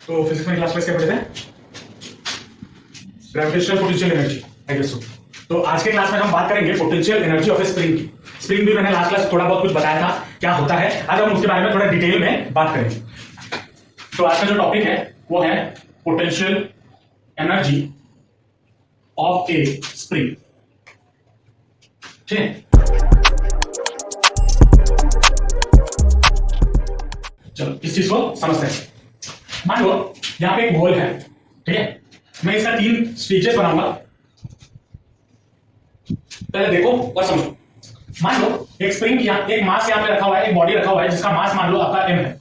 तो फिजिक्स में क्लास में क्या पढ़े थे? Gravitational potential energy, I guess so. तो आज के क्लास में हम बात करेंगे potential energy of a spring की। स्प्रिंग भी मैंने लास्ट क्लास थोड़ा बहुत कुछ बताया था क्या होता है, आज हम उसके बारे में थोड़ा डिटेल में बात करेंगे। तो आज का जो टॉपिक है वो है potential energy of a spring. ठीक है, चलो इस चीज को समझते हैं। मान लो यहां पे एक बॉल है, ठीक है, मैं इसका 3 स्टेजेस बनाऊंगा, पहले देखो और समझो। मान लो एक स्प्रिंग एक मास यहां पे रखा हुआ है, एक बॉडी रखा हुआ है जिसका मास मान लो आपका m है,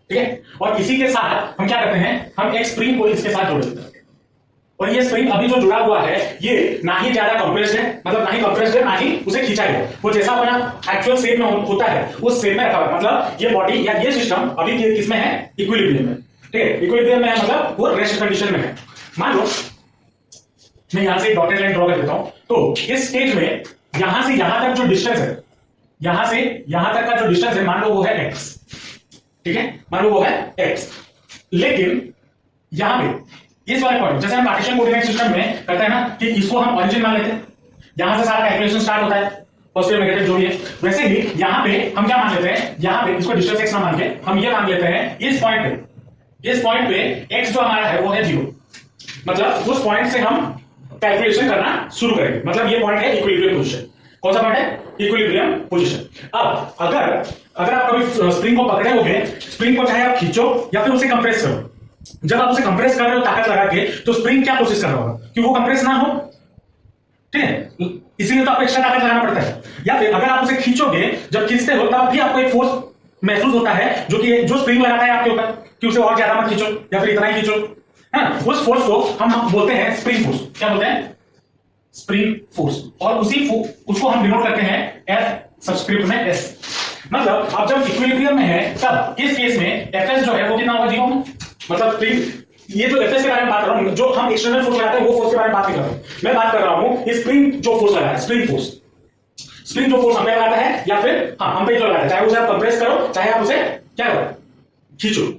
ठीक है, और इसी के साथ हम क्या करते हैं, हम एक स्प्रिंग को इसके साथ जोड़ देते हैं। और ये स्प्रिंग अभी जो जुड़ा हुआ है ये ना ही ज्यादा कंप्रेस्ड है, मतलब ना ही कंप्रेस्ड है ना ही उसे खींचा गया, वो जैसा अपना एक्चुअल शेप में होता है उस शेप में रखा हुआ है। मतलब ये बॉडी या ये सिस्टम अभी किसमें है, इक्विलिब्रियम में, ठीक है, इक्विलिब्रियम में है, मतलब वो रेस्ट कंडीशन में है। मान लो मैं यहां से एक डॉटेड लाइन ड्रॉ कर देता हूं, तो इस स्टेज में यहां से यहां तक जो डिस्टेंस है, यहां से यहां तक का जो डिस्टेंस है मान लो वो है x, ठीक है, मान लो वो है x। लेकिन यहां पे इस वाले पॉइंट, जैसे हम कार्टेशियन कोऑर्डिनेट सिस्टम में करते हैं ना कि इसको हम ओरिजिन मान लेते हैं, यहां से सारा कैलकुलेशन स्टार्ट होता है, पॉजिटिव नेगेटिव जो भी है, वैसे ही यहां पे हम क्या मान लेते हैं, यहां पे इसको डिस्टेंस x ना मान के हम ये मान लेते हैं इस पॉइंट पे x जो हमारा है वो है 0, मतलब उस पॉइंट से हम कैलकुलेशन करना शुरू करेंगे। मतलब ये पॉइंट है इक्विलिब्रियम पोजीशन। कौन सा पॉइंट है? Equilibrium position. अब अगर आप कभी स्प्रिंग को पकड़े होगे, स्प्रिंग को चाहे आप खींचो या फिर उसे कंप्रेस करो, जब आप उसे कंप्रेस कर रहे हो ताकत लगा के, तो स्प्रिंग क्या कोशिश कर रहा होगा कि वो कंप्रेस ना हो, ठीक है, इसीलिए तो आपको एक्स्ट्रा ताकत लगाना पड़ता है। या फिर अगर आप उसे खींचोगे, जब खींचते हो तब भी आपको एक फोर्स महसूस होता है जो स्प्रिंग लगाता है आपके ऊपर कि उसे और ज्यादा मत खींचो या फिर इतना ही खींचो, है ना, उस फोर्स को हम बोलते हैं स्प्रिंग फोर्स। क्या बोलते हैं? Spring force. और उसको हम डिनोट करते हैं F सबस्क्रिप्ट में S। मतलब आप जब इक्विलिब्रियम में है तब इस केस में Fs जो है वो कितना होगा, 0 में। मतलब स्प्रिंग, ये जो Fs के बारे में बात कर रहा हूं, जो हम एक्सटर्नल फोर्स लगाते हैं वो फोर्स के बारे में बात नहीं कर रहा हूं, मैं बात कर रहा हूं स्प्रिंग जो फोर्स लगा है, स्प्रिंग फोर्स। स्प्रिंग जो फोर्स हम पे लगाता है या फिर हम पे जो लगाता है, चाहे उसे आप कंप्रेस करो चाहे आप उसे क्या करो, खींचो,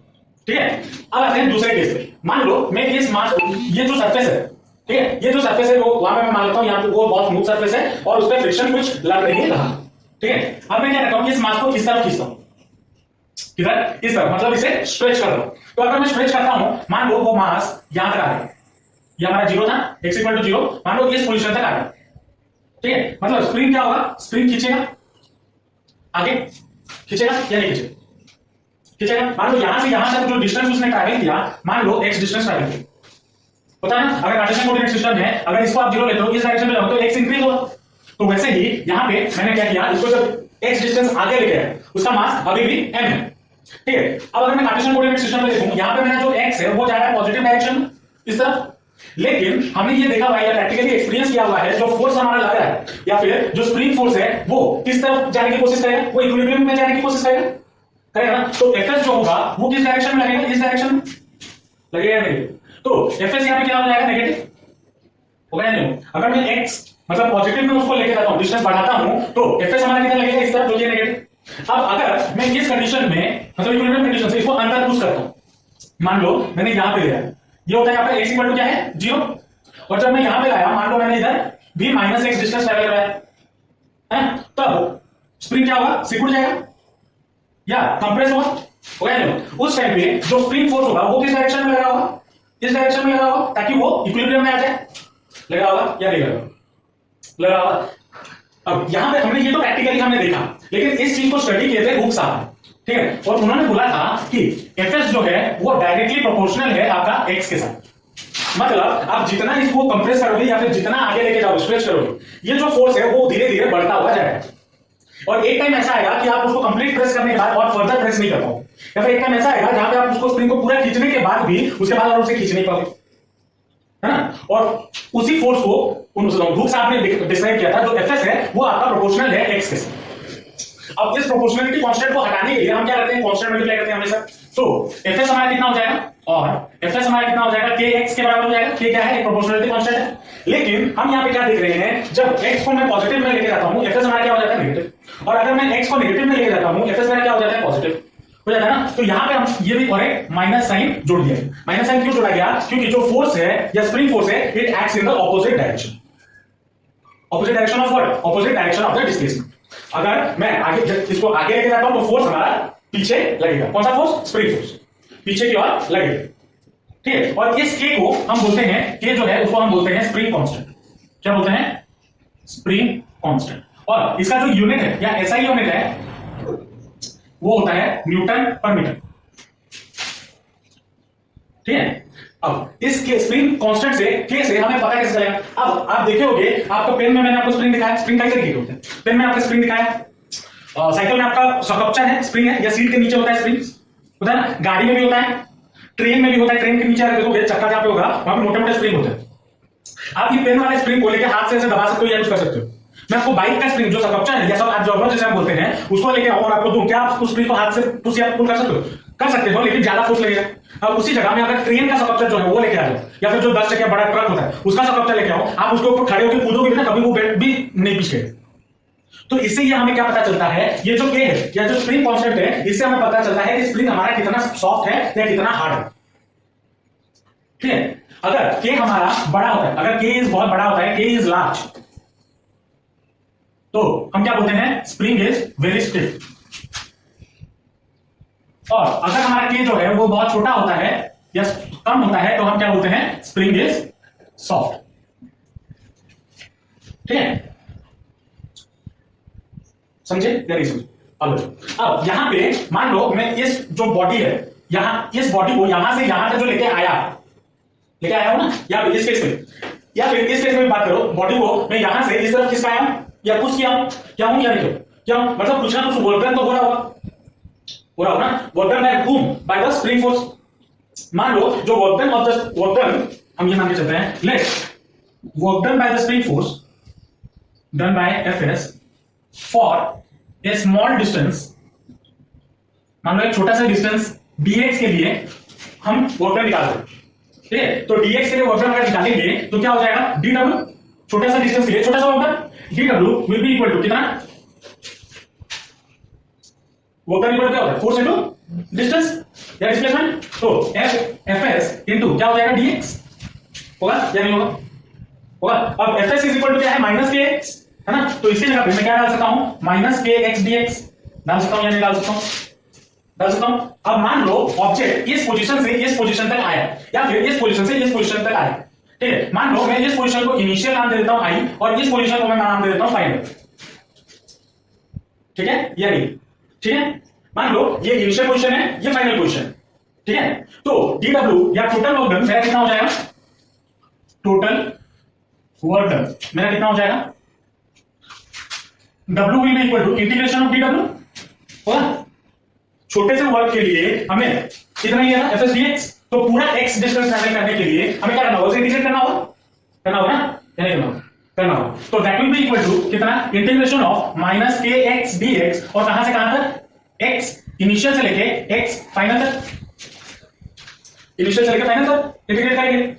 ठीक है। अब आते हैं दूसरे केस पे। मान लो मैं इस मास को, ये जो सरफेस है, ठीक है, ये जो सरफेस है वो वहां पे मैं मान लेता हूं, यहां पे वो बहुत स्मूथ सरफेस है और उस पर फ्रिक्शन कुछ लग नहीं रहा, ठीक है। अब मैं क्या करता हूं, इस मास को किस तरफ खींचता हूं, किधर, इस तरफ, मतलब इसे स्ट्रेच कर रहा हूं। तो अगर मैं स्ट्रेच करता हूं, मान लो वो मास यहां तक आ रहा है, ये हमारा 0 था, x = 0, मान लो इस पोजीशन तक आ रहा है, ठीक है। मतलब स्प्रिंग क्या होगा, स्प्रिंग खींचेगा, आगे खींचेगा या नहीं खींचेगा, खींचेगा। मान लो यहां से यहां तक जो डिस्टेंस उसने ट्रैवल किया, मान लो x डिस्टेंस ट्रैवल किया, पता है ना, अगर कार्टेशियन कोऑर्डिनेट सिस्टम है, अगर इसको आप 0 लेते हो, इस डायरेक्शन में जाओ तो x इंक्रीज होगा। तो वैसे ही यहां पे मैंने क्या किया, इसको जब x डिस्टेंस आगे लेके आया, उसका मास अभी भी m है, ठीक है। अब अगर मैं कार्टेशियन कोऑर्डिनेट सिस्टम में देखूं, यहां पे मेरा जो x है वो जा रहा है पॉजिटिव डायरेक्शन में, इस तरफ। लेकिन हमने ये देखा हुआ है या प्रैक्टिकली एक्सपीरियंस किया हुआ है, जो फोर्स हमारा लग रहा है या फिर जो स्प्रिंग फोर्स है वो किस तरफ जाने की कोशिश करेगा, वो इक्विलिब्रियम में जाने की कोशिश करेगा ना। तो Fs जो होगा वो किस डायरेक्शन में लगेगा, इस डायरेक्शन में लगेगा, नहीं। तो Fs यहां पे क्या हो जाएगा, नेगेटिव होगा या नहीं। अगर मैं x मतलब पॉजिटिव में उसको लेके जाता हूं, डिस्टेंस बढ़ाता हूं, तो Fs हमारा कितना लगेगा, इस तरफ, जो कि नेगेटिव। अब अगर मैं इस कंडीशन में, मतलब इक्विलिब्रियम कंडीशन से इसको अंदर पुश करता हूं, मान लो मैंने यहां पे लिया, ये होता है यहां पे x = क्या है, 0, और जब मैं यहां पे लाया, मान लो मैंने इधर v - x डिस्टेंस ट्रैवल कराया है, तब स्प्रिंग क्या होगा, सिकुड़ जाएगा या कंप्रेस होगा नहीं। उस टाइम पे जो स्प्रिंग फोर्स होगा वो किस डायरेक्शन में लगा होगा, इस डायरेक्शन में लगा होगा, ताकि वो इक्विलिब्रियम में आ जाए। लगा होगा या नहीं लगा होगा। अब यहां पे हमने ये तो प्रैक्टिकली हमने देखा, लेकिन इस चीज को स्टडी किए थे हुक साहब, ठीक है, और उन्होंने बोला था कि Fs जो है वो डायरेक्टली प्रोपोर्शनल है आपका x के साथ। मतलब आप जितना इसको कंप्रेस करोगे या फिर जितना आगे लेके जाओगे, स्ट्रेच करोगे, ये जो फोर्स है वो धीरे धीरे बढ़ता हुआ जाएगा। और एक टाइम ऐसा आएगा कि आप उसको कंप्लीट प्रेस करने के बाद और फर्दर प्रेस नहीं कर पाओगे, या फिर एक टाइम ऐसा आएगा जहां पे आप उसको स्प्रिंग को पूरा खींचने के बाद भी उसके बाद और उसे खींच नहीं पाओगे, है ना। और उसी फोर्स को हुक साहब ने डिस्क्राइब किया था, जो Fs है वो आपका प्रोपोर्शनल है x के साथ। अब इस प्रोपोर्शनलिटी कांस्टेंट को हटाने के लिए हम क्या करते हैं, कांस्टेंट मल्टीप्लाई करते हैं हमेशा। तो Fs हमारा कितना हो जाएगा, और Fs हमारा कितना हो जाएगा, kx के बराबर हो जाएगा। k क्या है, एक प्रोपोर्शनलिटी कांस्टेंट है। लेकिन हम यहाँ पे क्या देख रहे हैं, जब x को मैं पॉजिटिव में लेके जाता हूँ, Fs हमारा क्या हो जाता है, नेगेटिव। और अगर मैं x को नेगेटिव में लेके जाता हूँ, Fs मेरा क्या हो जाता है, पॉजिटिव। हो जाता है ना। तो यहां पे हम ये भी और एक माइनस साइन जोड़ दिया। माइनस साइन क्यों जोड़ा गया? क्योंकि जो फोर्स है या स्प्रिंग फोर्स है it acts in the opposite direction. Opposite direction of what? Opposite direction of the displacement. अगर मैं आगे इसको आगे लेके जाता हूं तो फोर्स हमारा पीछे लगेगा। कौन सा फोर्स? स्प्रिंग फोर्स पीछे की ओर लगेगा, ठीक है। और इस के को हम बोलते हैं, के जो है उसको हम बोलते हैं स्प्रिंग कांस्टेंट। क्या बोलते हैं? Spring constant. और इसका जो यूनिट है या एसआई यूनिट है वो होता है न्यूटन पर मीटर, ठीक है। अब इस के स्प्रिंग कांस्टेंट से के से हमें पता कैसे चलेगा? अब आप देखे होंगे आपको पेन में मैंने आपको स्प्रिंग दिखाया। स्प्रिंग कई तरीके के होते हैं। पेन में आपको स्प्रिंग दिखाया, साइकिल में आपका सकपचर है, स्प्रिंग है, या सीट के नीचे होता है स्प्रिंग, होता है ना। गाड़ी में भी होता है, ट्रेन में भी होता है। ट्रेन के नीचे अगर देखोगे चक्का जहां पे होगा वहां पे मोटे मोटे स्प्रिंग होते हैं। आप ये पेन वाले स्प्रिंग को लेके हाथ से ऐसे दबा सकते हो या कुछ कर सकते हो। मैं आपको बाइक का स्प्रिंग जो सकपचर है या सब एब्जॉर्बर जैसे हम बोलते हैं उसको लेके आओ और आपको दूं, क्या आप उस स्प्रिंग को हाथ से पुश या पुल कर सकते हो? कर सकते हो, लेकिन ज्यादा फोर्स लगेगा। अब उसी जगह में अगर ट्रेन का सकपचर जो है वो लेके आ जाओ, या फिर जो 10 चक्के बड़ा ट्रक होता है उसका सकपचर लेके आओ, आप उसके ऊपर खड़े होकर कूदोगे भी ना, कभी वो बेल्ट भी नहीं पीछे। तो इससे ये हमें क्या पता चलता है? ये जो के है या जो स्प्रिंग कांस्टेंट है, इससे हमें पता चलता है कि स्प्रिंग हमारा कितना सॉफ्ट है या कितना हार्ड है, ठीक है। अगर के हमारा बड़ा होता है, अगर के इज बहुत बड़ा होता है, के इज लार्ज, तो हम क्या बोलते हैं? Spring is very stiff. और अगर हमारा के जो है वो बहुत छोटा होता है या कम होता है तो हम क्या बोलते हैं? स्प्रिंग इज सॉफ्ट, ठीक है। समझे या नहीं समझे? अब यहां पे मान लो मैं इस जो बॉडी है, यहां इस बॉडी को यहां से यहां तक जो लेके आया हूं ना, या इस केस में, या फिर इस केस में बात करो, बॉडी को मैं यहां से इस तरफ खिसका आया हूं या पुश किया हूं, क्या हूं या नहीं क्या हूं? मतलब कुछ ना कुछ वर्क डन तो हो रहा होगा ना। Work done by whom? By the spring force. मान लो जो work done of the work done, हम ये मान के चलते हैं, let work done by the spring force done by FS for a small distance. मान लो एक छोटा सा डिस्टेंस dx के लिए हम वर्क डन निकाल रहे हैं, ठीक है। तो dx के लिए वर्क डन अगर निकालेंगे तो क्या हो जाएगा? dw, छोटा सा डिस्टेंस के लिए छोटा सा work done, dw will be equal to कितना? वर्क डन इक्वल क्या होता है? फोर्स इनटू डिस्टेंस या डिस्प्लेसमेंट। तो fs इनटू क्या हो जाएगा? dx होगा या नहीं होगा? होगा। अब fs इज इक्वल टू क्या है? माइनस kx, है ना। तो इसकी जगह पे मैं क्या डाल सकता हूं? माइनस kx dx डाल सकता हूं या नहीं डाल सकता हूं? डाल सकता हूं। अब मान लो ऑब्जेक्ट इस पोजीशन से इस पोजीशन तक आया या फिर इस पोजीशन से इस पोजीशन तक आया, ठीक है। मान लो मैं इस पोजीशन को इनिशियल नाम दे देता हूं आई और इस पोजीशन को मैं नाम दे देता हूं फाइनल, ठीक है या नहीं? ठीक है। मान लो ये इनिशियल पोजीशन है, ये फाइनल पोजीशन, ठीक है। तो dw या टोटल वर्क डन मेरा कितना हो जाएगा? टोटल वर्क डन मेरा कितना हो जाएगा? w will be equal to integration of dw होगा। छोटे से वर्क के लिए हमें कितना ही है ना fs dx, तो पूरा x डिस्टेंस ट्रैवल करने के लिए हमें क्या करना होगा? उसे इंटीग्रेट करना होगा ना या नहीं करना होगा। तो that will be equal to कितना? Integration of minus kx dx, और कहां से कहां तक? x इनिशियल से लेके x फाइनल तक, इनिशियल से लेके फाइनल तक इंटीग्रेट करेंगे।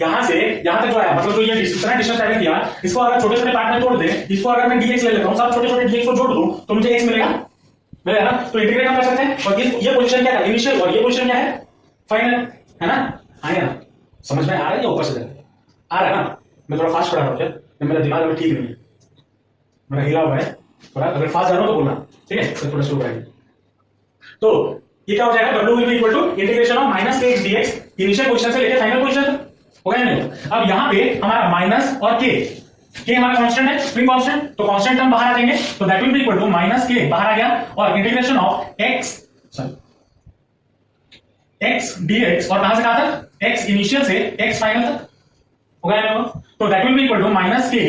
यहां से यहां तक जो आया, मतलब जो ये इतना डिस्टेंस ट्रैवल किया, इसको अगर छोटे छोटे पार्ट में तोड़ दें, इसको अगर मैं dx ले लेता हूं, सब छोटे छोटे dx को जोड़ दूं तो मुझे x मिलेगा ना। तो इंटीग्रेट हम कर सकते हैं। और ये पोजीशन क्या है? इनिशियल, और ये पोजीशन क्या है? फाइनल, है ना। आया ना? समझ में आ रहा है या ऊपर से आ रहा है ना? मैं थोड़ा फास्ट पढ़ा रहा हूं क्या? मेरा दिमाग अभी ठीक नहीं है, मेरा हिला हुआ है थोड़ा। अगर फास्ट जा रहा हूं तो बोलना, ठीक है। तो थोड़ा स्लो करेंगे। तो ये क्या हो जाएगा? w will be equal to integration of minus kx dx, initial position से लेके फाइनल पोजीशन तक, होगा या नहीं? अब यहां पे हमारा माइनस और के हमारा कांस्टेंट है, स्प्रिंग कांस्टेंट, तो कांस्टेंट टर्म बाहर आ जाएंगे, तो that will be equal to minus k बाहर आ गया और इंटीग्रेशन ऑफ x dx, और कहां से कहां तक? x इनिशियल से x फाइनल तक, होगा या नहीं होगा? तो that will be equal to minus k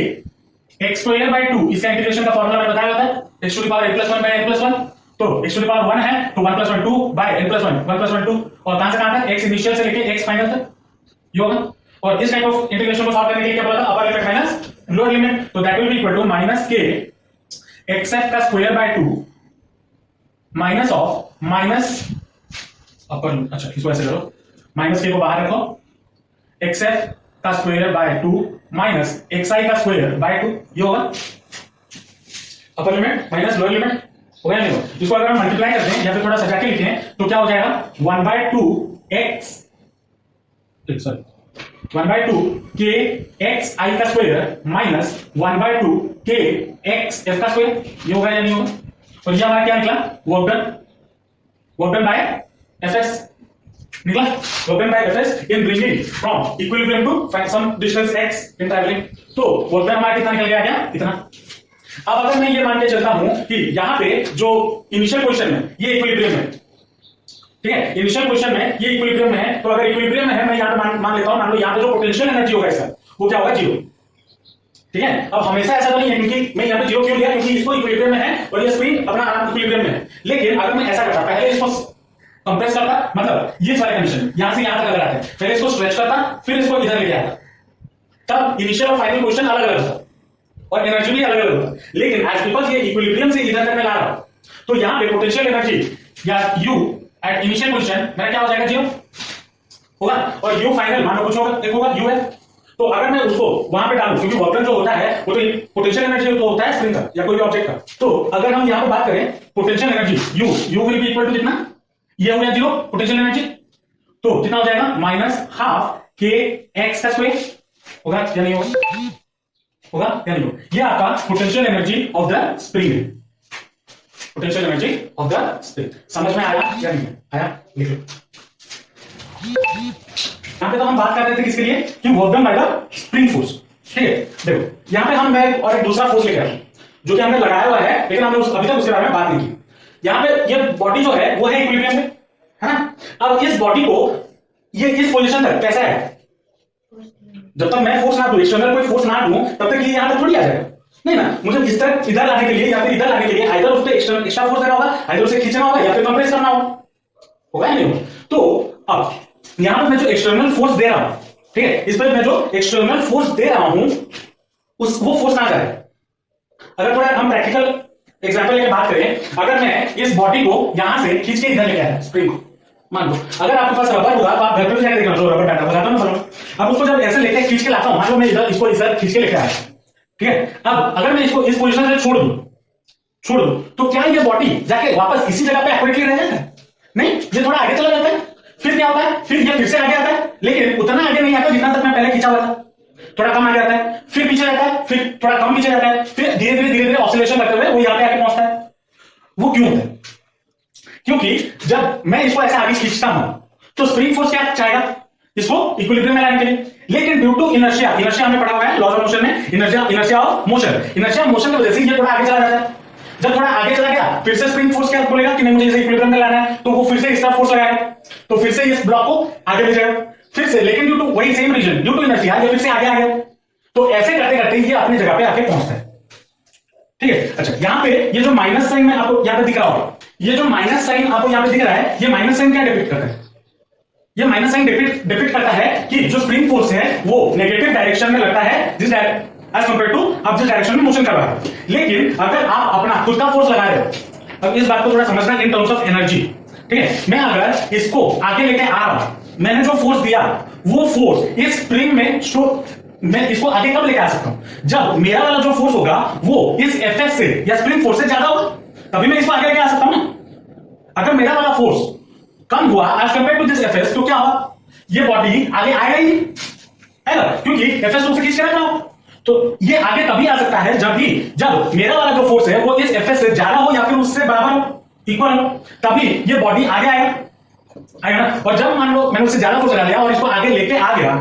x square by 2, इसका इंटीग्रेशन का फार्मूला मैंने बताया होता है x to the power n + 1 by n + 1। तो x टू द पावर 1 है तो 1 + 1 2 बाय n + 1 1 + 1 2, और कहां से कहां तक? x इनिशियल से लेके x फाइनल तक, ये होगा। और इस टाइप ऑफ इंटीग्रेशन को सॉल्व करने के लिए क्या बोला था? Upper limit minus lower limit, तो that will be equal to minus के xf का square by 2 minus of minus upper, अच्छा इसको ऐसे करो, माइनस के को बाहर रखो, xf का स्क्वायर बाय 2 माइनस xi का स्क्वायर बाय 2, ये होगा अपर लिमिट माइनस लोअर लिमिट, हो गया नहीं? इसको अगर हम मल्टीप्लाई करते हैं या फिर थोड़ा सजा के लिखते हैं तो क्या हो जाएगा 1/2 के एक्स आई का स्क्वायर माइनस 1/2 के एक्स एफ का स्क्वायर, ये होगा या नहीं होगा? और ये हमारा क्या निकला? Work done by F S निकला, work done by F S in bringing from equilibrium to some distance X in travelling. तो वर्क डन हमारा कितना निकल गया? क्या इतना। अब अगर मैं ये मान के चलता हूं कि यहां पे जो इनिशियल पोजीशन है ये इक्विलिब्रियम है, ठीक है, इनिशियल पोजीशन में ये इक्विलिब्रियम में है, तो अगर इक्विलिब्रियम में है मैं यहां पे मान लेता हूं, मान लो यहां पे जो पोटेंशियल एनर्जी होगा इसका वो क्या होगा? 0। ठीक है, अब हमेशा ऐसा तो नहीं है, क्योंकि मैं यहां पे 0 क्यों लिया? क्योंकि इसको इक्विलिब्रियम में है और ये स्प्रिंग अपना आराम इक्विलिब्रियम में है। लेकिन अगर मैं ऐसा करता, पहले इसको कंप्रेस करता, मतलब ये सारे कंडीशन यहां से यहां तक अगर आते हैं, पहले इसको स्ट्रेच करता, फिर इसको इधर लेके आता, तब इनिशियल और फाइनल पोजीशन अलग अलग होता और एनर्जी भी अलग अलग होता। लेकिन एज बिकॉज ये इक्विलिब्रियम से इधर तक मैं ला रहा हूं, तो यहां पे पोटेंशियल एनर्जी या U एट इनिशियल पोजीशन मेरा क्या हो जाएगा? 0 होगा, और U फाइनल मान लो कुछ होगा, एक होगा U है। तो अगर मैं उसको वहां पे डालूं, क्योंकि वर्क डन जो होता है वो तो पोटेंशियल एनर्जी तो होता है स्प्रिंग का या कोई भी ऑब्जेक्ट का, तो अगर हम यहां पे बात करें potential energy U will be equal to कितना? ये हो गया 0 पोटेंशियल एनर्जी, तो कितना हो जाएगा? -12 के एक्स का स्क्वायर होगा या नहीं होगा? होगा या नहीं होगा? ये आपका potential energy of the spring है, potential energy of the spring. समझ में आया या नहीं आया? लिख लो। यहां पे तो हम बात कर रहे थे किसके लिए? कि work done by the spring force. ठीक है, देखो यहां पे हम मैं और एक दूसरा फोर्स लेकर आए जो कि हमने लगाया हुआ है, लेकिन हमने अभी तक उसके बारे में बात नहीं की। यहां पे ये बॉडी जो है वो है इक्विलिब्रियम में, है ना? अब इस बॉडी को ये इस पोजीशन तक कैसा है? जब तक मैं फोर्स ना दूं, एक्सटर्नल कोई फोर्स ना दूं, तब तक ये यहां तक थोड़ी आ जाएगा, नहीं ना? मुझे इस तरह इधर लाने के लिए या फिर इधर लाने के लिए आइदर उस पे एक्स्ट्रा फोर्स देना होगा, आइदर उसे खींचना होगा या फिर कंप्रेस करना होगा या नहीं होगा? तो अब यहां पर मैं जो एक्सटर्नल फोर्स दे रहा हूं, ठीक है, इस पर मैं जो एक्सटर्नल फोर्स दे रहा हूं वो फोर्स ना जाए। अगर थोड़ा हम प्रैक्टिकल एग्जांपल लेके बात करें, अगर मैं इस बॉडी को यहां से खींच के इधर लेके आया स्प्रिंग को, मान लो अगर आपके पास रबर होगा तो आप घर पे जाकर देखना, जो रबर बैठा बताता हूं ना, अब उसको जब ऐसे लेके खींच के लाता हूं, मान लो मैं इधर इसको इधर खींच के लेके आया, ठीक है, अब अगर मैं इसको इस पोजीशन से छोड़ दूं तो क्या ये बॉडी जाके वापस इसी जगह पे एक्यूरेटली रह जाता है? नहीं, ये थोड़ा आगे चला जाता है, फिर क्या होता है? फिर ये फिर से आगे आता है, लेकिन उतना आगे नहीं आता जितना तक मैं पहले खींचा हुआ था, थोड़ा कम आगे आता है, फिर पीछे जाता है, फिर थोड़ा कम पीछे जाता है, फिर धीरे धीरे ऑसिलेशन करते हुए वो यहां पे आके पहुंचता है। वो क्यों होता है? क्योंकि जब मैं इसको ऐसे आगे खींचता हूं तो स्प्रिंग फोर्स क्या चाहेगा? इसको इक्विलिब्रियम में लाने के लिए, लेकिन ड्यू टू इनर्शिया हमने पढ़ा हुआ है लॉज ऑफ मोशन में, इनर्शिया ऑफ मोशन की वजह से ये थोड़ा आगे चला जाता है। जब थोड़ा आगे चला गया, फिर से स्प्रिंग फोर्स क्या बोलेगा कि नहीं मुझे इसे इक्विलिब्रियम में लाना है, तो वो फिर से एक्स्ट्रा फोर्स लगाएगा, तो फिर से इस ब्लॉक को आगे ले जाएगा, फिर से, लेकिन ड्यू टू वही same reason, due to inertia ये फिर से आगे आ गया, तो ऐसे करते करते ये अपनी जगह पे आके पहुंचता है। ठीक है, अच्छा यहां पे ये जो माइनस साइन में आपको यहां पे दिख रहा होगा, ये जो माइनस साइन आपको यहां पे दिख रहा है, ये माइनस साइन क्या डिपिक्ट करता है? ये माइनस साइन डिपिक्ट करता है कि जो स्प्रिंग फोर्स है वो नेगेटिव डायरेक्शन में लगता है एज कंपेयर टू आप जिस डायरेक्शन में मोशन कर रहा है। लेकिन अगर आप अपना खुद का फोर्स लगा रहे हो, अब इस बात को थोड़ा समझना इन टर्म्स ऑफ एनर्जी, ठीक है, मैं अगर इसको आगे लेके आ रहा हूं, मैंने जो फोर्स दिया वो फोर्स इस स्प्रिंग में मैं इसको आगे कब लेके आ सकता हूं? जब मेरा वाला जो फोर्स होगा वो इस एफएस से या स्प्रिंग फोर्स से ज्यादा होगा, तभी मैं इसको आगे लेके आ सकता हूं ना। अगर मेरा वाला फोर्स कम हुआ as compared to this FS, तो क्या होगा? ये बॉडी आगे आएगा ही नहीं, है ना, क्योंकि एफएस को खींच के रखना हो। तो ये आगे तभी आ सकता है जब मेरा वाला जो फोर्स है वो इस एफएस से ज्यादा हो या फिर उससे बराबर हो, इक्वल हो, तभी ये बॉडी आगे आएगा ना। और जब मान लो मैंने उससे ज्यादा फोर्स लगा लिया और इसको आगे लेके आ गया,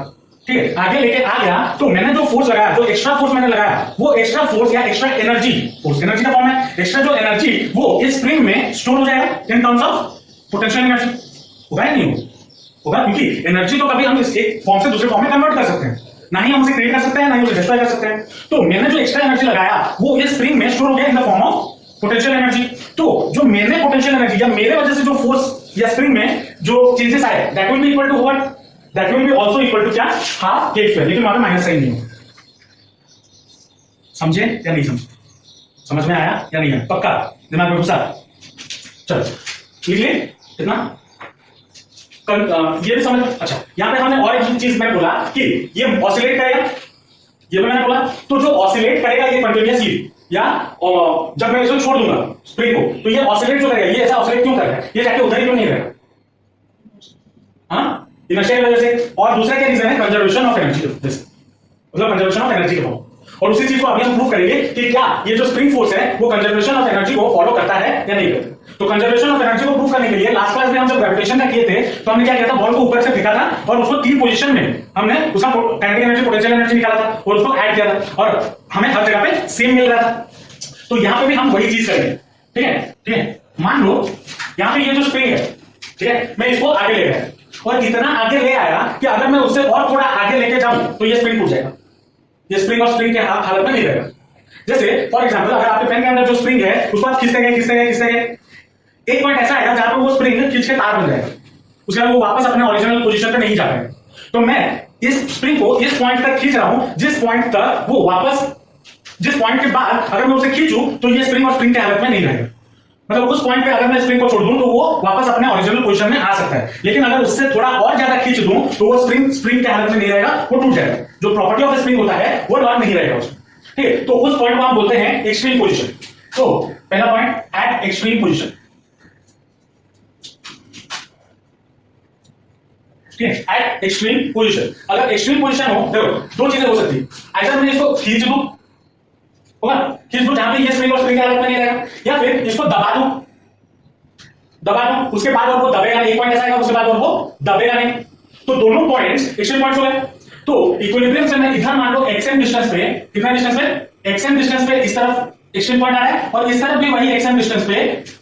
ठीक है, आगे लेके आ गया, तो मैंने जो फोर्स लगाया, जो एक्स्ट्रा फोर्स मैंने लगाया, वो एक्स्ट्रा फोर्स या एक्स्ट्रा एनर्जी, फोर्स एनर्जी का फॉर्म है, एक्स्ट्रा जो एनर्जी वो इस स्प्रिंग में स्टोर हो जाएगा in terms of potential energy. होगा या नहीं होगा? क्योंकि एनर्जी तो कभी हम इस एक फॉर्म से दूसरे फॉर्म में कन्वर्ट कर सकते हैं, ना ही हम उसे क्रिएट कर सकते हैं, ना ही उसे डिस्ट्रॉय कर सकते हैं। तो मैंने जो एक्स्ट्रा एनर्जी लगाया वो इस स्प्रिंग में स्टोर हो गया in the form of potential energy. तो जो मैंने पोटेंशियल एनर्जी या मेरे वजह से जो फोर्स या स्प्रिंग में जो चेंजेस आए, that will be equal to what? That will be also equal to क्या? हाफ के स्क्वायर, लेकिन वहां पे माइनस साइन नहीं हो। समझे या नहीं समझे? समझ में आया या नहीं आया? पक्का दिमाग में घुसा? चलो क्लियर इतना ये भी समझ। अच्छा यहां पे हमने और एक चीज मैंने बोला कि ये ऑसिलेट करेगा, ये भी मैंने बोला। तो जो ऑसिलेट करेगा ये कंटिन्यूअसली, या जब मैं इसको छोड़ दूंगा स्प्रिंग को, तो ये ऑसिलेट जो रहेगा, ये ऐसा ऑसिलेट क्यों कर रहा है, ये जाके उधर ही क्यों नहीं रहेगा? हाँ, इनर्शिया की वजह से। और दूसरा क्या रीजन है? कंजर्वेशन ऑफ एनर्जी, मतलब कंजर्वेशन ऑफ एनर्जी के फॉर्म। और उसी चीज को अभी हम प्रूव करेंगे कि क्या ये जो स्प्रिंग फोर्स है वो कंजर्वेशन ऑफ एनर्जी को फॉलो करता है या नहीं करता। तो कंजर्वेशन ऑफ एनर्जी को प्रूव करने के लिए लास्ट क्लास में हम जब ग्रेविटेशन का किए थे तो हमने क्या किया था, बॉल को ऊपर से फेंका था और उसको 3 पोजीशन में हमने उसका काइनेटिक एनर्जी, पोटेंशियल एनर्जी निकाला था और उसको ऐड किया था और हमें हर जगह पे सेम मिल रहा था। तो यहां पे भी हम वही चीज करेंगे, ठीक है? ठीक है, मान लो यहां पे ये जो स्प्रिंग है, ठीक है, मैं इसको आगे ले गया और इतना आगे ले आया कि अगर मैं उससे और थोड़ा आगे लेके जाऊं तो ये स्प्रिंग टूट जाएगा। ये स्प्रिंग और स्प्रिंग के हालत में नहीं रहेगा। जैसे फॉर एग्जांपल अगर आपके पेन के अंदर जो स्प्रिंग है उसको आप खींचते गए, एक पॉइंट ऐसा आएगा जहां पे वो स्प्रिंग खींच के तार बन जाएगा, उसके बाद वो वापस अपने ओरिजिनल पोजीशन पे नहीं जा पाएगा। तो मैं इस स्प्रिंग को इस पॉइंट तक खींच रहा हूं जिस पॉइंट तक वो वापस, जिस पॉइंट के बाद अगर मैं उसे खींचूं तो ये स्प्रिंग और स्प्रिंग के हालत में नहीं रहेगा। मतलब उस पॉइंट पे अगर मैं स्प्रिंग को छोड़ दूं तो वो वापस अपने ओरिजिनल पोजीशन में आ सकता है, लेकिन अगर उससे थोड़ा और ज्यादा खींच दूं तो वो स्प्रिंग के हालत में नहीं रहेगा, वो टूट जाएगा। जो प्रॉपर्टी ऑफ स्प्रिंग होता है वो लॉ नहीं रहेगा उसमें, ठीक है? तो उस पॉइंट को हम बोलते हैं एक्सट्रीम पोजीशन। तो पहला पॉइंट एट एक्सट्रीम पोजीशन, ठीक है? Eight extreme position. अगर एक्सट्रीम पोजीशन हो, देखो दो चीजें हो सकती है, अगर मैं इसको खींच दूं, होगा खींच दूं जहां पे ये स्प्रिंग और स्प्रिंग के हालत में नहीं रहेगा, या फिर इसको दबा दूं, उसके बाद और वो दबेगा नहीं, एक पॉइंट ऐसा आएगा उसके बाद और वो दबेगा नहीं। तो दोनों पॉइंट्स एक्सट्रीम पॉइंट्स हो गए। तो इक्विलिब्रियम से मैं इधर मान लो xm डिस्टेंस पे, कितना डिस्टेंस पे, xm डिस्टेंस पे इस तरफ एक्सट्रीम पॉइंट आ रहा है और इस तरफ भी वही xm डिस्टेंस पे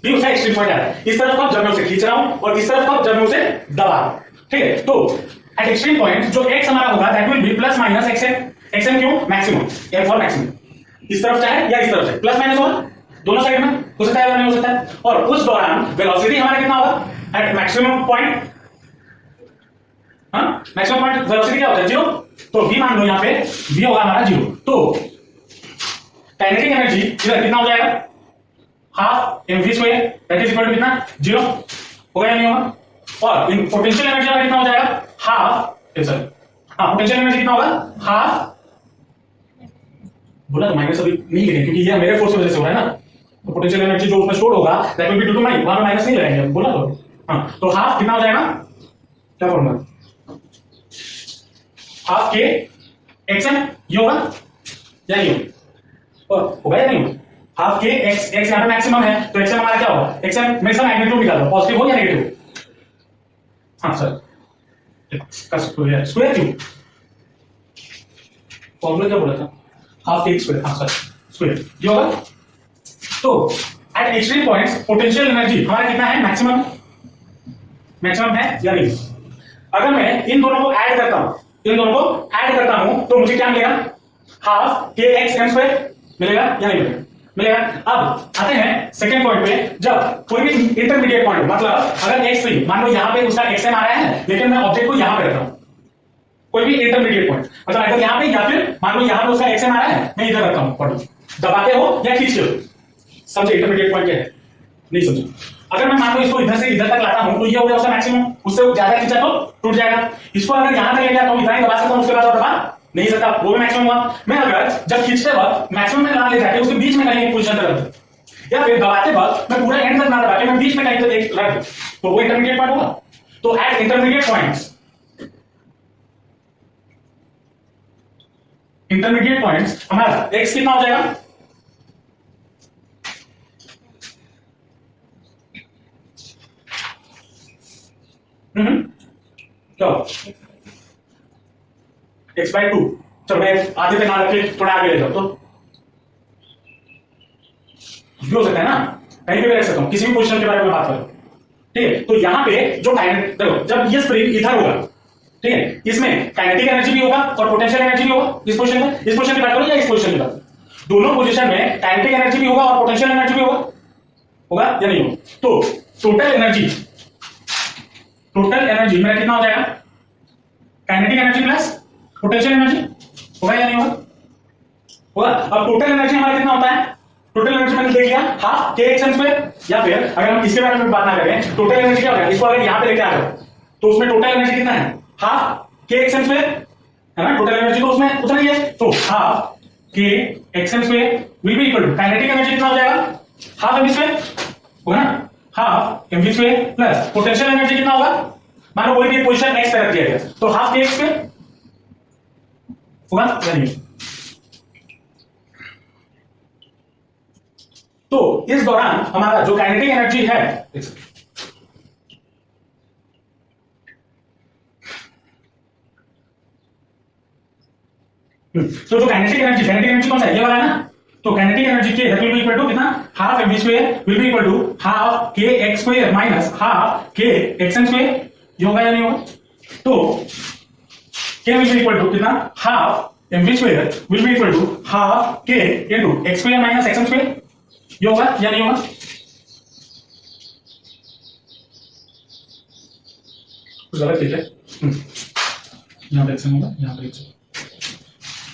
भी उसका एक्सट्रीम पॉइंट आ रहा है। इस तरफ कब, जब मैं उसे खींच रहा हूं, और इस तरफ कब, जब मैं उसे दबा रहा हूं, ठीक है? तो एट एक्सट्रीम पॉइंट जो x हमारा होगा that will B plus minus xm क्यों, मैक्सिमम, m फॉर मैक्सिमम, इस तरफ चाहे या इस तरफ चाहे, प्लस माइनस होगा दोनों साइड में, हो सकता है या नहीं हो सकता है। और उस दौरान वेलोसिटी हमारा कितना होगा at maximum point, maximum point velocity क्या होता है, 0। तो v मान लो यहां पे v होगा हमारा 0। तो काइनेटिक एनर्जी इधर कितना हो जाएगा, half mv square that is equal to कितना, 0 होगा या नहीं होगा। और पोटेंशियल एनर्जी हमारा कितना हो जाएगा, हाफ, पोटेंशियल एनर्जी कितना होगा, हाफ, बोला तो माइनस अभी नहीं लिखेंगे क्योंकि ये मेरे फोर्स की वजह से हो रहा है ना। तो पोटेंशियल एनर्जी जो उसमें स्टोर होगा that will be due to my, वहां माइनस नहीं लगाएंगे, बोला तो। हाँ, तो हाफ कितना हो जाएगा, क्या फॉर्मूला, हाफ के एक्सएम, ये होगा या नहीं होगा, और होगा या नहीं होगा, हाफ के एक्स, एक्स यहां पे मैक्सिमम है तो एक्सएम हमारा क्या होगा, एक्सएम में इसका मैग्नीट्यूड निकाल लो, पॉजिटिव हो या नेगेटिव। हाँ सर, इसका स्क्वायर, स्क्वायर क्यों, फॉर्मूला क्या बोला था, हाफ के स्क्वायर, हाँ सर स्क्वायर, ये होगा। तो eight extreme points potential energy हमारा कितना है, मैक्सिमम, मैक्सिमम है या नहीं। अगर मैं इन दोनों को ऐड करता हूं, तो मुझे क्या मिलेगा, half K x M square मिलेगा या नहीं मिलेगा, मिलेगा। अब आते हैं सेकंड पॉइंट पे, जब कोई भी इंटरमीडिएट पॉइंट, मतलब अगर एक्स फ्री, मान लो यहां पे उसका एक्सएम आ रहा है लेकिन मैं ऑब्जेक्ट को यहां पे रख रहा हूं, कोई भी इंटरमीडिएट पॉइंट, मतलब अगर यहां पे या फिर मान लो यहां पे उसका एक्सएम आ रहा है, मैं इधर रखता हूं बॉडी, दबाते हो या खींचते हो, समझे इंटरमीडिएट पॉइंट क्या है, नहीं समझे। अगर मैं मान लो इसको इधर से इधर तक लाता हूं तो ये हो गया उसका मैक्सिमम, उससे ज्यादा खींचा तो टूट जाएगा। इसको अगर यहां तक लेके आता हूं, इतना ही दबा सकता हूं, उसके बाद और दबा नहीं सकता, वो भी मैक्सिमम हुआ। मैं अगर जब खींचते वक्त मैक्सिमम में ना ले जाके उसके बीच में कहीं एक पोजीशन पे रख दूं, या फिर दबाते वक्त मैं पूरा एंड तक ना दबा के मैं बीच में कहीं तो एक रख दूं, तो वो इंटरमीडिएट पॉइंट होगा। तो एट इंटरमीडिएट पॉइंट्स हमारा x कितना हो जाएगा, क्या x/2, चलो मैं आधे पे ना रखे थोड़ा आगे ले जाओ तो भी हो सकता है ना, कहीं पे भी रख सकता हूं, किसी भी पोजीशन के बारे में बात करो, ठीक है। तो यहां पे जो काइनेटिक, देखो जब ये स्प्रिंग इधर होगा, ठीक है, इसमें काइनेटिक एनर्जी भी होगा और पोटेंशियल एनर्जी भी होगा। इस पोजीशन में, इस पोजीशन की बात करो या इस पोजीशन की बात, दोनों पोजीशन में काइनेटिक एनर्जी भी होगा और पोटेंशियल एनर्जी भी होगा या नहीं होगा। तो टोटल एनर्जी मेरा कितना हो जाएगा, kinetic energy plus potential energy, होगा या नहीं होगा। अब टोटल एनर्जी हमारा कितना होता है, टोटल एनर्जी मैंने देख लिया half K x M square, या फिर अगर हम इसके बारे में बात ना करें, टोटल एनर्जी क्या होगा, इसको अगर यहां पे लेके आ जाओ तो उसमें टोटल एनर्जी कितना है, half K x M square है ना, टोटल एनर्जी तो उसमें उतना ही है, तो हाफ के XM square will be equal to kinetic energy कितना हो जाएगा हाफ एमवी स्क्वायर होगा ना, half MV square plus potential energy कितना होगा, मानो कोई भी पोजीशन एक्स पे रख दिया गया तो हाफ के एक्स पे होगा या नहीं। तो इस दौरान हमारा जो काइनेटिक एनर्जी है तो जो काइनेटिक एनर्जी कौन सा है, ये वाला है ना, तो kinetic energy K will be equal to कितना half MV square will be equal to half K X square minus half के एक्सएम स्क्वायर, ये होगा या नहीं होगा। तो K will be equal to कितना half MV square will be equal to half K into X square minus XM square, ये होगा या नहीं होगा। गलत चीज है, यहां पे एक्सएम होगा, यहां पे एक्सएम,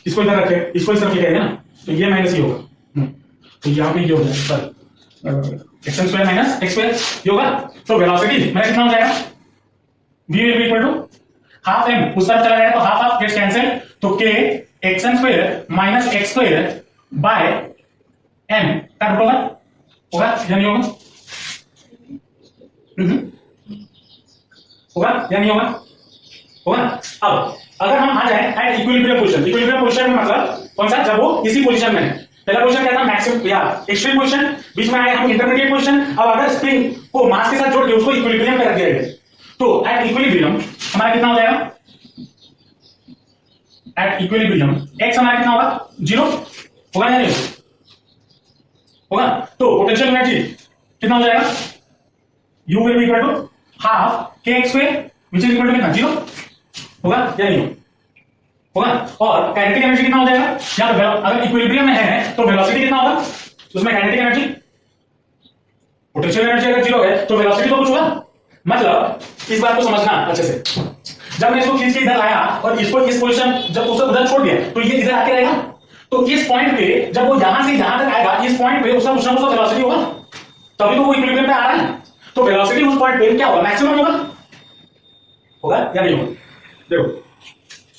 इसको इधर रखे, इसको इस तरफ लिखेंगे ना, तो ये माइनस ये होगा, तो यहां पे ये हो जाएगा XM square minus X square, ये होगा। तो वेलोसिटी मेरा कितना हो जाएगा, v will be equal to half m उस तरफ चला जाएगा तो हाफ हाफ गेट्स कैंसिल, तो k XM square minus X square by m का रूट होगा या नहीं होगा, होगा या नहीं होगा, होगा। अब अगर हम आ जाए एट इक्विलिब्रियम पोजीशन में मतलब कौन सा, जब वो इसी पोजीशन में है, पहला पोजीशन क्या था मैक्सिमम या एक्सट्रीम पोजीशन, बीच में आए हम इंटरमीडिएट पोजीशन। अब अगर स्प्रिंग को मास के साथ जोड़ के उसको इक्विलिब्रियम पे रख दिया गया तो एट इक्विलिब्रियम हमारा कितना हो जाएगा, एट इक्विलिब्रियम x हमारा कितना होगा 0 होगा या नहीं होगा। तो पोटेंशियल एनर्जी कितना हो जाएगा, u will be equal to half K X square which is equal to कितना 0 होगा या नहीं होगा। और काइनेटिक एनर्जी कितना हो जाएगा, या अगर इक्विलिब्रियम में है तो वेलोसिटी कितना होगा, उसमें काइनेटिक एनर्जी पोटेंशियल एनर्जी अगर 0 है तो वेलोसिटी तो कुछ होगा। मतलब इस बात को समझना अच्छे से, जब मैं इसको खींच के इधर आया और इसको इस पोजीशन जब उसे उधर छोड़ दिया तो ये इधर आके रहेगा, तो इस पॉइंट पे जब वो यहां से यहां तक आएगा इस पॉइंट पे उसका कुछ ना कुछ वेलोसिटी होगा, तभी तो वो इक्विलिब्रियम पे आ रहा है। तो वेलोसिटी उस पॉइंट पे क्या होगा, मैक्सिमम होगा या नहीं होगा। देखो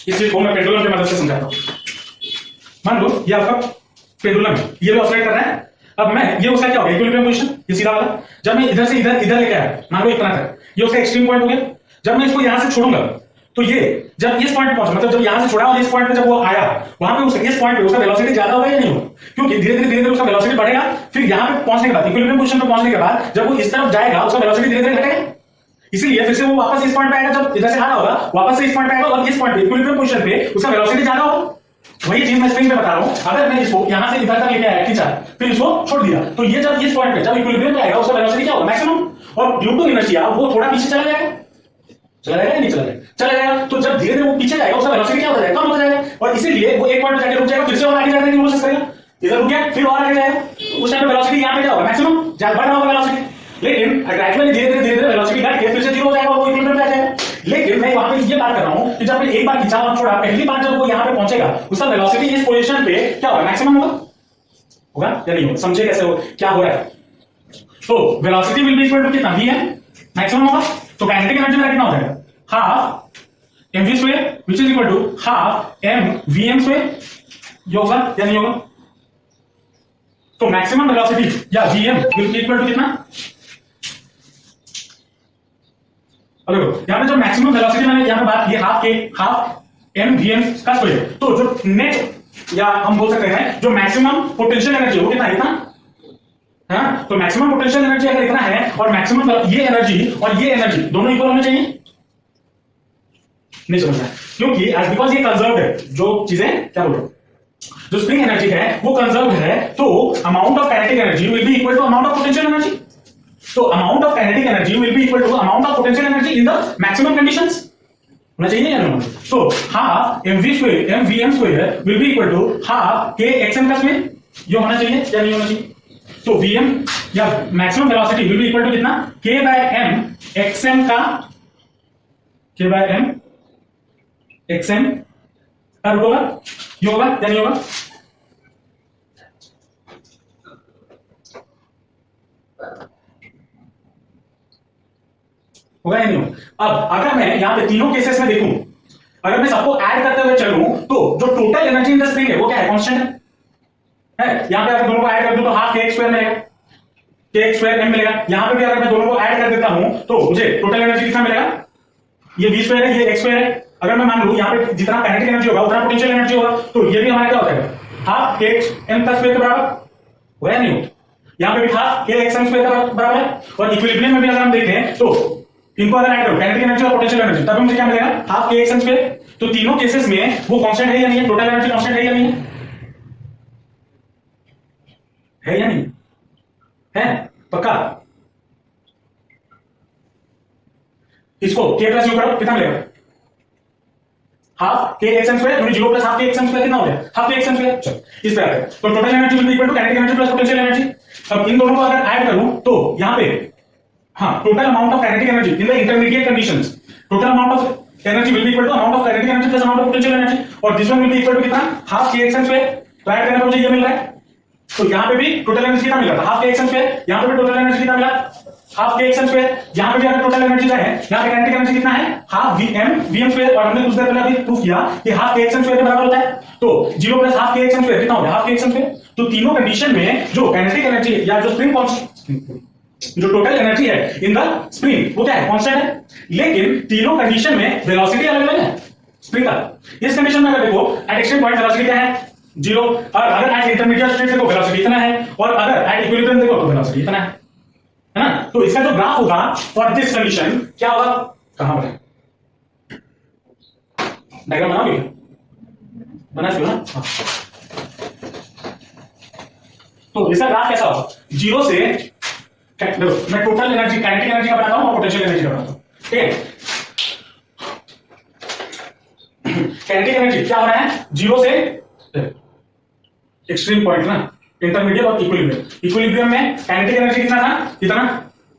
इस चीज को मैं पेंडुलम की मदद से समझाता हूं। मान लो ये आपका पेंडुलम है, ये भी ऑसिलेट कर रहा है। अब मैं ये उसका क्या होगा इक्विलिब्रियम पोजीशन, ये सीधा वाला। जब मैं इधर से इधर इधर लेके आया, मान लो इतना तक, ये उसका एक्सट्रीम पॉइंट हो गया। जब मैं इसको यहां से छोड़ूंगा तो ये जब इस पॉइंट पे पहुंचा, मतलब जब यहां से छोड़ा और इस पॉइंट पे जब वो आया, वहां पे उसका इस पॉइंट पे उसका वेलोसिटी ज्यादा होगा या नहीं होगा, क्योंकि धीरे धीरे उसका वेलोसिटी बढ़ेगा। फिर यहां पे पहुंचने के बाद इक्विलिब्रियम पोजीशन पे पहुंचने के बाद जब वो इस तरफ जाएगा उसका वेलोसिटी धीरे धीरे घटेगा, इसीलिए फिर से वो वापस इस पॉइंट पे आएगा। जब इधर से आ रहा होगा वापस से इस पॉइंट पे आएगा और इस पॉइंट पे इक्विलिब्रियम पोजीशन पे उसका वेलोसिटी ज्यादा होगा। वही चीज मैं स्प्रिंग पे बता रहा हूं। अगर मैं इसको यहां से इधर तक लेके आया खींचा फिर इसको छोड़ दिया तो ये जब इस पॉइंट पे जब इक्विलिब्रियम पे आएगा उसका वेलोसिटी क्या होगा मैक्सिमम, और ड्यू टू इनर्शिया वो थोड़ा पीछे चला जाएगा, चला जाएगा नहीं चला जाएगा, चला जाएगा। तो जब धीरे धीरे वो पीछे जाएगा उसका वेलोसिटी क्या हो जाएगा, कम हो जाएगा, और इसीलिए वो एक पॉइंट पे जाके रुक जाएगा, फिर से और आगे जाने की कोशिश करेगा, इधर रुक गया फिर और आगे जाएगा, उस टाइम पे वेलोसिटी यहां पे क्या होगा मैक्सिमम, ज्यादा बढ़ रहा होगा वेलोसिटी। लेकिन ग्रेजुअली धीरे धीरे वेलोसिटी घट के फिर से 0 हो जाएगा, वो इक्विलिब्रियम पे आ जाएगा। लेकिन मैं वहां पे ये बात कर रहा हूं कि जब मैं एक बार खींचा और छोड़ा, पहली बार जब वो यहां पे पहुंचेगा उसका वेलोसिटी इस पोजीशन पे क्या होगा मैक्सिमम होगा या नहीं होगा। समझे कैसे हो क्या हो रहा है। तो velocity will be equal to कितना v है मैक्सिमम होगा। तो काइनेटिक एनर्जी मेरा कितना हो जाएगा half mv square which is equal to half m vm square, ये होगा या नहीं होगा। तो मैक्सिमम वेलोसिटी या vm will be equal to कितना, अब देखो यहां पे जो मैक्सिमम वेलोसिटी मैंने यहां पे बात की हाफ m vm का स्क्वायर, तो जो नेट या हम बोल सकते हैं जो मैक्सिमम पोटेंशियल एनर्जी वो कितना है इतना, हाँ। तो मैक्सिमम पोटेंशियल एनर्जी अगर इतना है और मैक्सिमम ये एनर्जी और ये एनर्जी दोनों इक्वल होने चाहिए, नहीं समझ रहा है क्योंकि एज बिकॉज ये कंजर्व्ड है, जो चीजें क्या बोल जो स्प्रिंग एनर्जी है वो कंजर्व्ड है, तो amount of kinetic energy will be equal to amount of potential energy. तो amount of kinetic energy will be equal to amount of potential energy in the maximum conditions, होना चाहिए या नहीं। तो half mv square m vm स्क्वायर will be equal to half k xm का square, ये होना चाहिए या नहीं होना चाहिए। तो vm या maximum velocity will be equal to कितना k by m xm का k by m xm का रूट होगा, ये होगा या नहीं होगा। होगा या नहीं होगा। अब अगर मैं यहां पे तीनों केसेस में देखूं, अगर मैं सबको ऐड करते हुए चलूं तो जो total energy in the spring है वो क्या है कांस्टेंट है, है। यहाँ पे अगर दोनों को ऐड कर दूं तो हाफ kx स्क्वायर मिलेगा, kx स्क्वायर m मिलेगा। यहाँ पे भी अगर मैं दोनों को ऐड कर देता हूं तो मुझे टोटल एनर्जी कितना मिलेगा, ये v स्क्वायर है, ये x स्क्वायर है। अगर मैं मान लूं यहाँ पे जितना काइनेटिक एनर्जी होगा उतना पोटेंशियल एनर्जी होगा, तो ये भी हमारा क्या हो जाएगा, half kx m plus square के बराबर हो या नहीं हो। यहाँ पे भी हाफ kx m स्क्वायर के बराबर है। और इक्विलिब्रियम में भी अगर हम देखें तो इनको अगर ऐड करो काइनेटिक एनर्जी और पोटेंशियल एनर्जी, तब मुझे क्या मिलेगा, हाफ kx m स्क्वायर। तो तीनों केसेस में वो कांस्टेंट है या नहीं है, टोटल एनर्जी कांस्टेंट है या नहीं है या नहीं है, पक्का। इसको k प्लस यू करो, कितना मिलेगा, half kx m square, 0 plus half kx m square कितना हो गया, हाफ kx m स्क्वायर। चलो इस पे आते हैं। तो total energy will be equal to kinetic energy plus potential energy. अब इन दोनों को अगर ऐड करूं तो यहां पे हाँ, total amount of kinetic energy in the intermediate conditions, total amount of energy will be equal to amount of kinetic energy plus amount of potential energy, और this one will be equal to कितना, half kx m square. तो add करने पर मुझे ये मिल रहा है। तो यहां पे भी टोटल एनर्जी कितना मिला था, हाफ kx m स्क्वायर। यहां पे भी टोटल एनर्जी कितना मिला, हाफ kx m स्क्वायर। यहां पे भी अगर टोटल एनर्जी का है, यहां पे काइनेटिक एनर्जी कितना है, हाफ vm स्क्वायर। और हमने कुछ देर पहले अभी प्रूफ किया कि हाफ kx m स्क्वायर के बराबर होता है। तो 0 plus half kx m square कितना हो गया, हाफ kx m स्क्वायर। तो तीनों कंडीशन में जो काइनेटिक एनर्जी या जो स्प्रिंग कांस्टेंट, जो टोटल एनर्जी है इन द स्प्रिंग वो क्या है, कांस्टेंट है। लेकिन तीनों कंडीशन में वेलोसिटी अलग अलग है स्प्रिंग का। इस कंडीशन में अगर देखो एट एक्सट्रीम पॉइंट वेलोसिटी क्या है, 0, और अगर एट इंटरमीडिएट स्टेट देखो वेलोसिटी इतना है, और अगर एट इक्विलिब्रियम देखो तो वेलोसिटी इतना है ना। तो इसका जो ग्राफ होगा फॉर दिस कंडीशन क्या होगा, कहां पर है, डायग्राम बनाओगे, बना चुके ना। तो इसका ग्राफ कैसा होगा, 0 से देखो मैं टोटल एनर्जी काइनेटिक एनर्जी का बताता हूं और पोटेंशियल एनर्जी का बताता हूं, ठीक है। काइनेटिक एनर्जी क्या हो रहा है, 0 से एक्सट्रीम पॉइंट ना, इंटरमीडिएट और इक्विलिब्रियम। इक्विलिब्रियम में काइनेटिक एनर्जी कितना था, कितना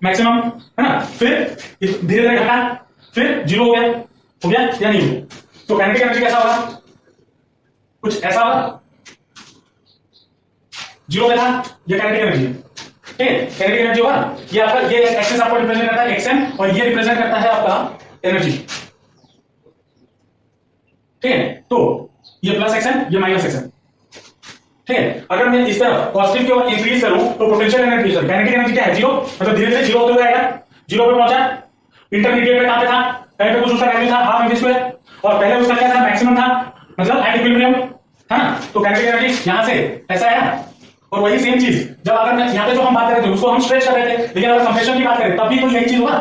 मैक्सिमम है ना, फिर धीरे धीरे घटा, फिर 0 हो गया या नहीं हो गया। तो काइनेटिक एनर्जी कैसा होगा, कुछ ऐसा होगा, 0 पे था, ये काइनेटिक एनर्जी है, ठीक है। काइनेटिक एनर्जी होगा, ये आपका ये एक्सिस आपको रिप्रेजेंट करता है xm, और ये रिप्रेजेंट करता है आपका एनर्जी, ठीक है। तो ये प्लस xm, ये माइनस xm, ठीक है। अगर मैं इस तरफ पॉजिटिव की ओर इंक्रीज करूं तो potential energy, sorry kinetic energy क्या है, 0, मतलब धीरे धीरे 0 होते हुए आएगा, 0 पे पहुंचा। इंटरमीडिएट पे कहां पे था, पहले पे कुछ उसका वैल्यू था हाफ m स्क्वायर, और पहले उसका क्या था, मैक्सिमम था, मतलब एट इक्विलिब्रियम, है ना। तो काइनेटिक एनर्जी यहां से ऐसा है। और वही सेम चीज जब अगर मैं यहां पे जो हम बात कर रहे थे उसको हम स्ट्रेच कर रहे थे, लेकिन अगर कंप्रेशन की बात करें तब भी कोई यही चीज होगा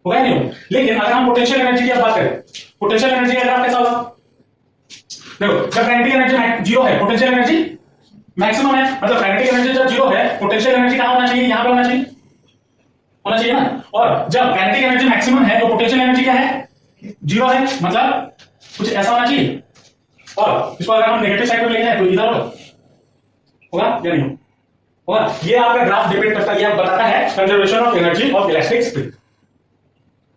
या नहीं होगा। लेकिन अगर हम पोटेंशियल एनर्जी की बात करें, पोटेंशियल एनर्जी का ग्राफ कैसा होगा, देखो जब काइनेटिक एनर्जी 0 है पोटेंशियल एनर्जी मैक्सिमम है, मतलब काइनेटिक एनर्जी जब 0 है पोटेंशियल एनर्जी कहां होना चाहिए, यहां पे होना चाहिए ना। और जब काइनेटिक एनर्जी मैक्सिमम है तो पोटेंशियल एनर्जी क्या है, 0 है, मतलब कुछ ऐसा होना चाहिए। और इसको अगर हम नेगेटिव साइड पे ले जाए तो इधर होगा या नहीं होगा। ये आपका ग्राफ डिपेंड करता है, ये बताता है conservation of energy of elastic spring,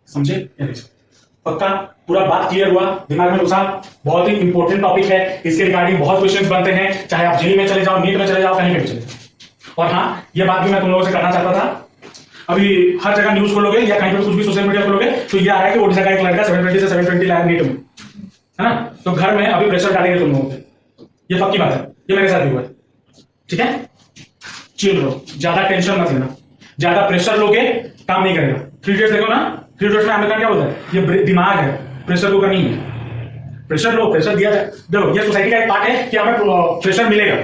समझे या नहीं। पक्का पूरा बात क्लियर हुआ, दिमाग में घुसा। बहुत ही इंपॉर्टेंट टॉपिक है, इसके रिगार्डिंग बहुत क्वेश्चंस बनते हैं, चाहे आप जेई में चले जाओ, नीट में चले जाओ, कहीं पे भी चले जाओ। और हाँ, ये बात भी मैं तुम लोगों से करना चाहता था, अभी हर जगह न्यूज खोलोगे या कहीं पे कुछ भी सोशल मीडिया खोलोगे तो ये आ रहा है कि ओडिशा का एक लड़का 720 से 720 लाया नीट में, है ना। तो घर में अभी प्रेशर डालेंगे तुम लोगों पे, ये पक्की बात है, ये मेरे साथ भी हुआ है, ठीक है। चिल रहो, ज्यादा टेंशन मत लेना, ज्यादा प्रेशर लोगे काम नहीं करेगा। 3 इडियट्स देखो ना, 3 इडियट्स में अमेरिका क्या बोलता है, ये दिमाग है, प्रेशर कुकर नहीं है। प्रेशर लो, प्रेशर दिया जाए, देखो ये सोसाइटी का एक पार्ट है कि हमें प्रेशर मिलेगा,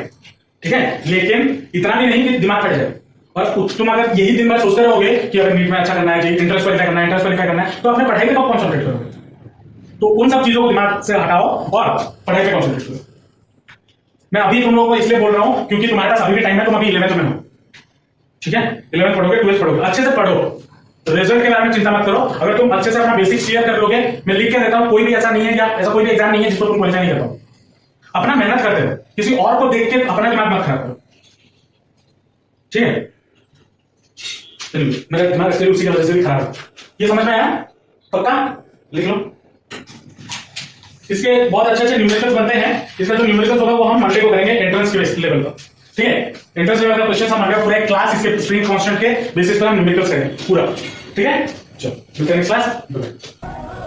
ठीक है, लेकिन इतना भी नहीं कि दिमाग फट जाए। और तुम अगर यही दिन भर सोचते रहोगे कि अगर नीट में अच्छा करना है, एंट्रेंस क्वालिफाई करना है, एंट्रेंस क्वालिफाई करना है, तो अपने पढ़ाई पे कब कॉन्सेंट्रेट करोगे। तो उन सब चीजों को दिमाग से हटाओ और पढ़ाई पे कॉन्सेंट्रेट करो। मैं अभी तुम लोगों को इसलिए बोल रहा हूं क्योंकि तुम्हारे पास अभी भी टाइम है, तुम अभी 11th में हो, ठीक है। 11th पढ़ोगे, 12th पढ़ोगे, अच्छे से पढ़ो, रिजल्ट के बारे में चिंता मत करो। अगर तुम अच्छे से अपना बेसिक्स क्लियर कर लोगे, मैं लिख के देता हूं, कोई भी ऐसा नहीं है या ऐसा कोई भी एग्जाम नहीं है जिसको तुम क्वालिफाई नहीं कर पाओ। अपना मेहनत करते हो, किसी और को देख के अपना दिमाग मत खराब करो, ठीक है। चलिए, मेरा दिमाग इसलिए उसी की वजह से भी खराब है, ये समझ में आया, पक्का लिख लो। इसके बहुत अच्छे अच्छे न्यूमेरिकल्स बनते हैं, इसका जो न्यूमेरिकल्स होगा वो हम मंडे को करेंगे एंट्रेंस के लेवल पर, ठीक है। एंट्रेंस लेवल का क्वेश्चन हम मंडे पूरा एक क्लास इसके स्प्रिंग कांस्टेंट के बेसिस पर हम न्यूमेरिकल्स करेंगे पूरा, ठीक है। चलो मिलते हैं नेक्स्ट क्लास।